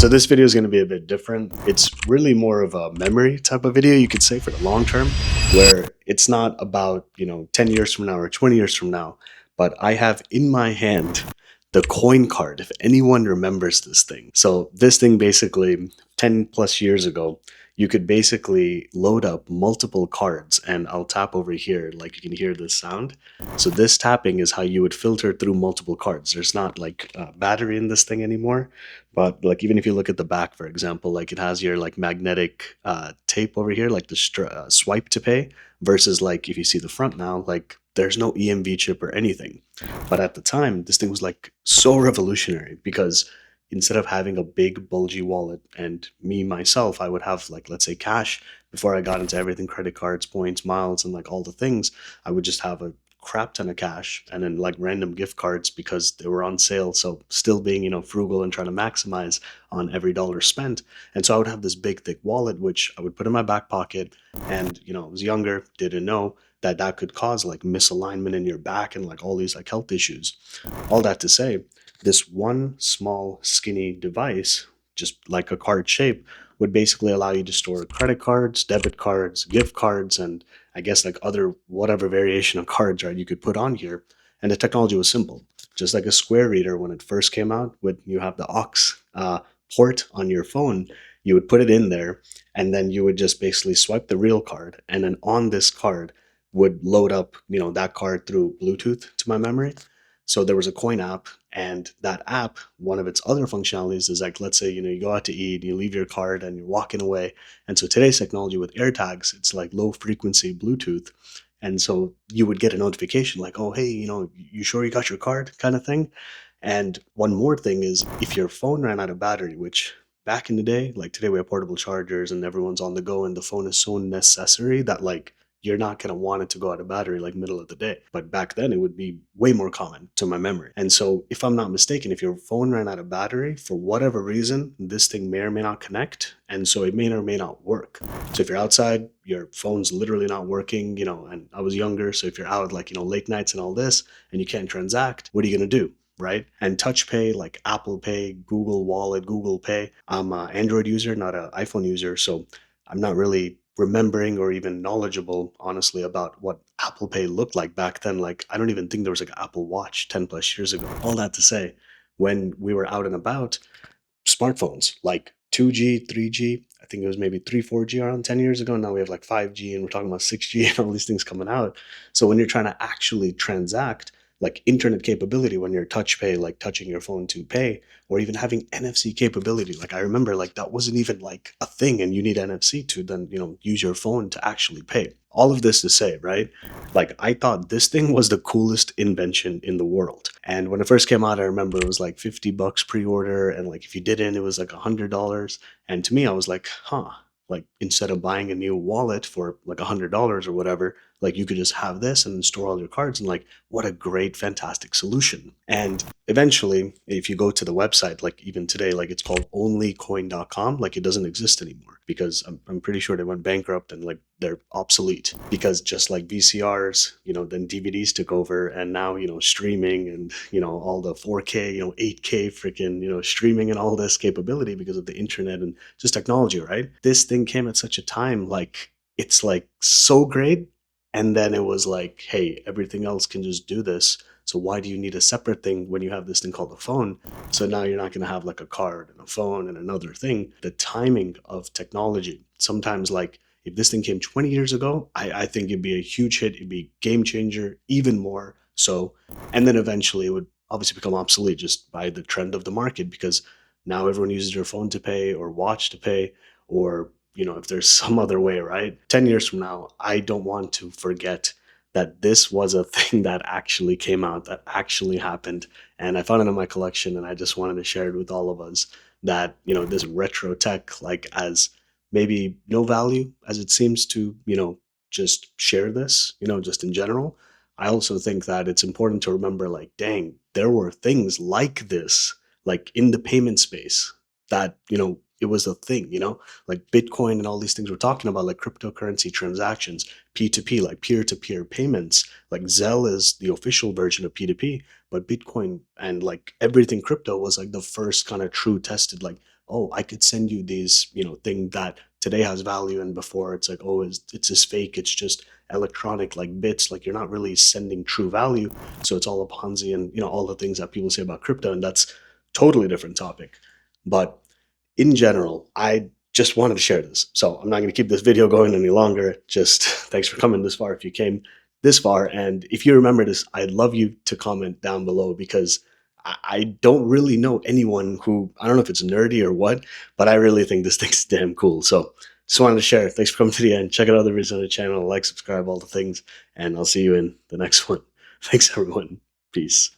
So this video is going to be a bit different. It's really more of a memory type of video, you could say, for the long term, where it's not about, 10 years from now or 20 years from now, but I have in my hand the coin card, if anyone remembers this thing. So this thing basically 10 plus years ago, you could basically load up multiple cards, and I'll tap over here, like you can hear this sound. So this tapping is how you would filter through multiple cards. There's not like a battery in this thing anymore, but like even if you look at the back, for example, like it has your like magnetic tape over here, like the swipe to pay, versus like if you see the front now, like there's no EMV chip or anything. But at the time, this thing was like so revolutionary because instead of having a big bulgy wallet, and me myself, I would have like, let's say, cash before I got into everything, credit cards, points, miles, and like all the things. I would just have a crap ton of cash and then like random gift cards because they were on sale. So still being, frugal and trying to maximize on every dollar spent. And so I would have this big thick wallet, which I would put in my back pocket. And, I was younger, didn't know that that could cause like misalignment in your back and like all these like health issues. All that to say, this one small skinny device, just like a card shape, would basically allow you to store credit cards, debit cards, gift cards, and I guess like other whatever variation of cards, right, you could put on here. And the technology was simple. Just like a square reader when it first came out, when you have the aux port on your phone, you would put it in there, and then you would just basically swipe the real card, and then on this card would load up, that card through Bluetooth to my memory. So there was a coin app, and that app, one of its other functionalities is like, let's say, you go out to eat, you leave your card and you're walking away. And so today's technology with AirTags, it's like low frequency Bluetooth. And so you would get a notification like, oh, hey, you sure you got your card kind of thing. And one more thing is if your phone ran out of battery, which back in the day, like today we have portable chargers and everyone's on the go and the phone is so necessary that like you're not going to want it to go out of battery like middle of the day. But back then it would be way more common to my memory. And so if I'm not mistaken, if your phone ran out of battery for whatever reason, this thing may or may not connect. And so it may or may not work. So if you're outside, your phone's literally not working, and I was younger. So if you're out like, late nights and all this and you can't transact, what are you going to do? Right? And touch pay like Apple Pay, Google Wallet, Google Pay. I'm an Android user, not an iPhone user. So I'm not really remembering or even knowledgeable, honestly, about what Apple Pay looked like back then. Like, I don't even think there was like an Apple Watch 10 plus years ago. All that to say, when we were out and about, smartphones like 2G, 3G, I think it was maybe 3, 4G around 10 years ago. Now we have like 5G and we're talking about 6G and all these things coming out. So when you're trying to actually transact, like internet capability when you're touch pay, like touching your phone to pay, or even having NFC capability. Like I remember like that wasn't even like a thing and you need NFC to then, use your phone to actually pay. All of this to say, right? Like I thought this thing was the coolest invention in the world. And when it first came out, I remember it was like $50 pre-order. And like if you didn't, it was like $100. And to me, I was like, huh, like instead of buying a new wallet for like $100 or whatever, like you could just have this and store all your cards, and like what a great fantastic solution. And eventually if you go to the website, like even today, like it's called onlycoin.com, like it doesn't exist anymore because I'm pretty sure they went bankrupt and like they're obsolete because just like VCRs, then DVDs took over, and now streaming and all the 4K, 8K freaking streaming and all this capability because of the internet and just technology, right? This thing came at such a time, like it's like so great. And then it was like, hey, everything else can just do this. So why do you need a separate thing when you have this thing called a phone? So now you're not going to have like a card and a phone and another thing. The timing of technology, sometimes like if this thing came 20 years ago, I think it'd be a huge hit. It'd be a game changer, even more so. And then eventually it would obviously become obsolete just by the trend of the market because now everyone uses their phone to pay or watch to pay, or if there's some other way, right? 10 years from now, I don't want to forget that this was a thing that actually came out, that actually happened. And I found it in my collection, and I just wanted to share it with all of us that, this retro tech, like as maybe no value as it seems to, just share this, just in general. I also think that it's important to remember, like, dang, there were things like this, like in the payment space that, it was a thing, like Bitcoin and all these things we're talking about, like cryptocurrency transactions, P2P, like peer-to-peer payments. Like Zelle is the official version of P2P, but Bitcoin and like everything crypto was like the first kind of true tested, like, oh, I could send you these, thing that today has value, and before it's like, oh, it's this fake, it's just electronic like bits, like you're not really sending true value. So it's all a Ponzi, and all the things that people say about crypto, and that's totally different topic. But in general, I just wanted to share this. So I'm not going to keep this video going any longer. Just thanks for coming this far if you came this far. And if you remember this, I'd love you to comment down below, because I don't really know anyone who, I don't know if it's nerdy or what, but I really think this thing's damn cool. So just wanted to share. Thanks for coming to the end. Check out other videos on the channel, like, subscribe, all the things, and I'll see you in the next one. Thanks, everyone. Peace.